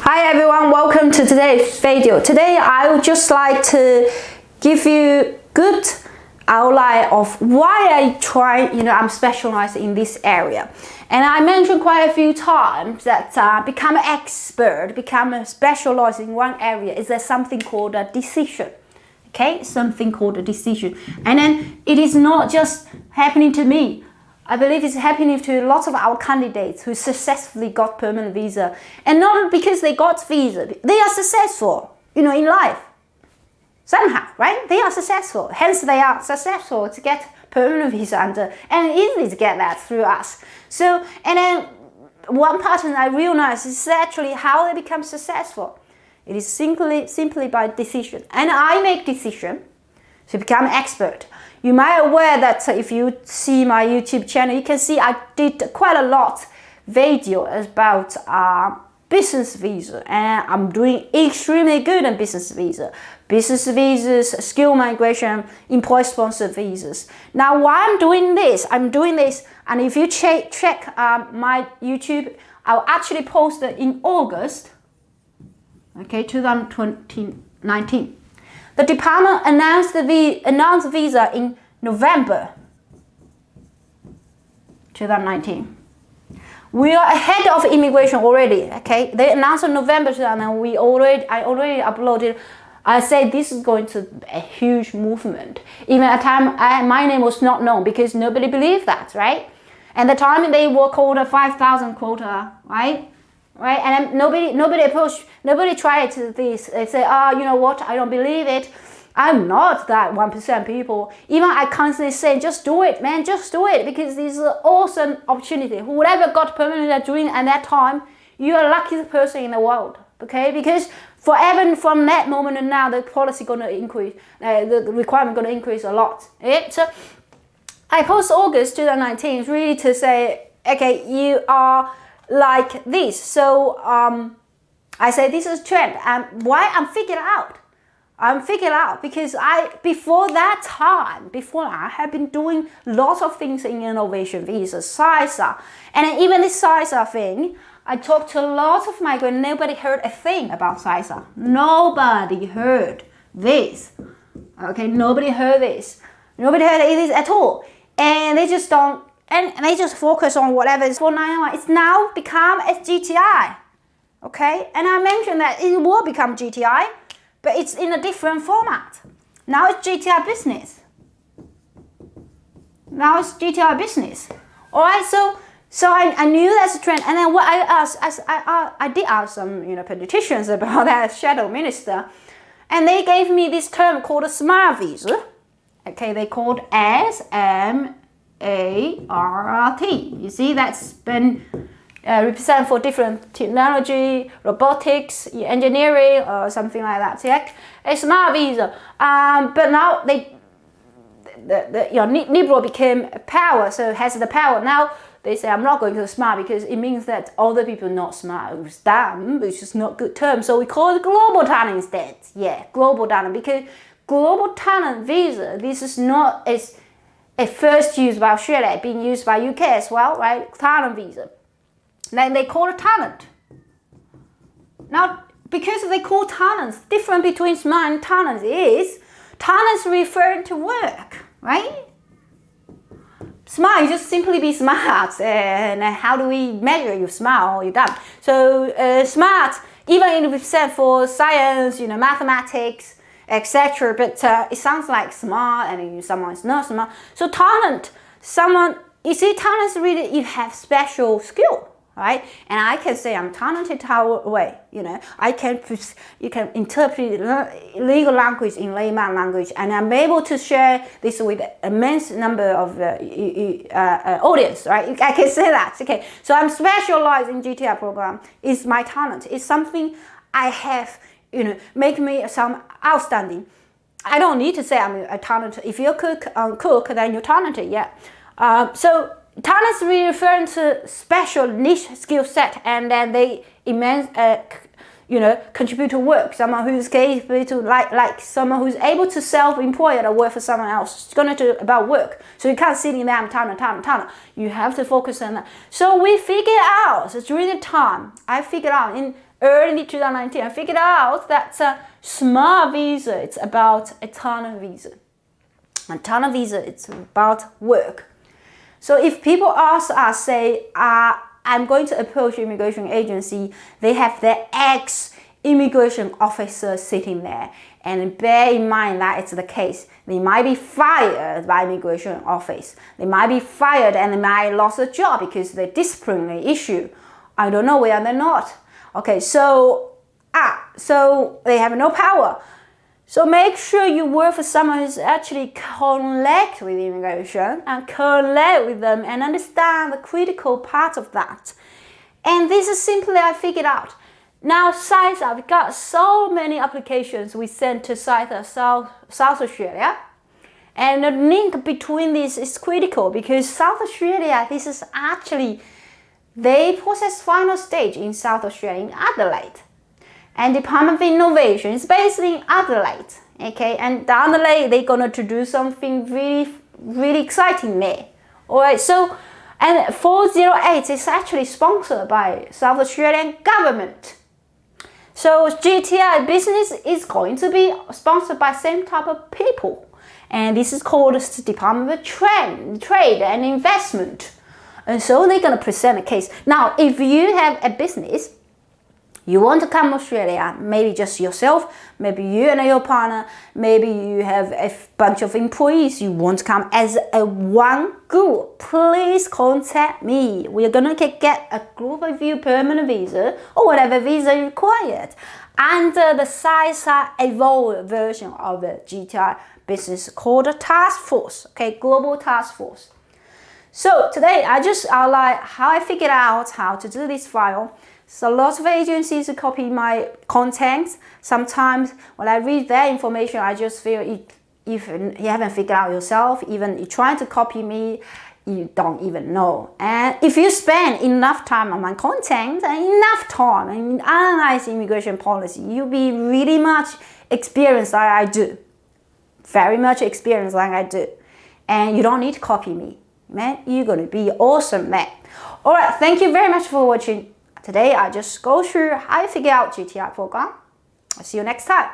Hi everyone, welcome to today's video. Today I would just like to give you good outline of why I try, I'm specialized in this area. And I mentioned quite a few times that become an expert, become a specialized in one area is there something called a decision. Okay, something called a decision. And then it is not just happening to me. I believe it's happening to lots of our candidates who successfully got permanent visa. And not because they got visa, they are successful, in life. Somehow, right? They are successful. Hence, they are successful to get permanent visa and easily to get that through us. So, and then one pattern I realized is actually how they become successful. It is simply by decision. And I make decision to become an expert. You might be aware that if you see my YouTube channel, you can see I did quite a lot video about business visa, and I'm doing extremely good on business visa. Business visas, skill migration, employee sponsored visas. Now why I'm doing this, and if you check my YouTube, I'll actually post it in August, okay, 2019. The department announced visa in November 2019. We are ahead of immigration already. Okay, they announced in November 2019. I already uploaded. I said this is going to be a huge movement. Even at the time, my name was not known because nobody believed that, right? And the time they were called a 5,000 quota, right? Right, and then nobody approached, nobody tried to this. They say, you know what? I don't believe it. I'm not that 1% people. Even I constantly say, just do it, man, just do it, because this is an awesome opportunity. Whoever got permanent during at that time, you are the luckiest person in the world. Okay, because forever from that moment and now, the policy going to increase, the requirement going to increase a lot. Okay? So I post August 2019 is really to say, okay, you are like this. So I say this is trend, and why I'm figuring out because before I have been doing lots of things in innovation visa, CISA, and even this CISA thing, I talked to lots of migrants. Nobody heard a thing about CISA. Nobody heard this. Okay, nobody heard this. Nobody heard this at all, and they just don't. And they just focus on whatever is 491. It's now become a GTI, okay? And I mentioned that it will become GTI, but it's in a different format. Now it's GTI business. All right, so I knew that's a trend. And then what I asked, I did ask some politicians about that shadow minister, and they gave me this term called a smart visa. Okay, they called SMART. You see, that's been represented for different technology, robotics, engineering, or something like that. So yeah, a smart visa. But now liberal became power, so it has the power. Now they say I'm not going to smart because it means that other people not smart. It's dumb, which is not good term. So we call it global talent instead. Yeah, global talent, because global talent visa. This is not as a first used by Australia, being used by UK as well, right? Talent visa. Then they call it talent. Now, because they call talents, different between smart and talents is talents referring to work, right? Smart, you just simply be smart. And how do we measure you smart or you dumb? So smart, even if it's for science, mathematics, etc. But it sounds like smart, and someone is not smart. So talent, you see, talent is really, you have special skill, right? And I can say I'm talented how way, you can interpret legal language in layman language, and I'm able to share this with an immense number of audience, right? I can say that, okay? So I'm specialized in GTI program. It's my talent. It's something I have, make me some outstanding. I don't need to say I'm a talented. If you're cook, then you're talented, yeah. So talent is really referring to special niche skill set, and then they contribute to work. Someone who's capable to like someone who's able to self-employ or work for someone else. It's gonna do about work. So you can't sit in there and talent. You have to focus on that. So we figure out. So during the time, I figured out in early 2019, I figured out that smart visa, it's about a tunnel visa. A tunnel visa, it's about work. So if people ask us, say, I'm going to approach immigration agency, they have their ex-immigration officer sitting there. And bear in mind that it's the case. They might be fired by immigration office. They might be fired and they might lose a job because of the disciplinary issue. I don't know whether they're not. Okay, so they have no power. So make sure you work for someone who's actually connect with immigration and connect with them and understand the critical part of that. And this is simply I figured out. Now, CISA, we've got so many applications we sent to CISA South Australia. And the link between these is critical because South Australia, this is actually, they process final stage in South Australia, in Adelaide. And Department of Innovation is based in Adelaide. Okay, and the Adelaide, they're going to do something really, really exciting there. Alright, so, and 408 is actually sponsored by South Australian government. So GTI business is going to be sponsored by same type of people. And this is called the Department of Trade and Investment. And so they're going to present a case. Now, if you have a business, you want to come to Australia, maybe just yourself, maybe you and your partner, maybe you have a bunch of employees, you want to come as a one group, please contact me. We're going to get a group review permanent visa or whatever visa you required under the CISA evolved version of the GTI business called a task force, okay, global task force. So today I just outlined how I figured out how to do this file. So lots of agencies copy my contents. Sometimes when I read their information, I just feel if you haven't figured out yourself, even you're trying to copy me, you don't even know. And if you spend enough time on my content and enough time and analyze immigration policy, you'll be really much experienced like I do. Very much experienced like I do. And you don't need to copy me. Man, you're going to be awesome, man. Alright, thank you very much for watching. Today, I just go through how I figure out GTI program. I'll see you next time.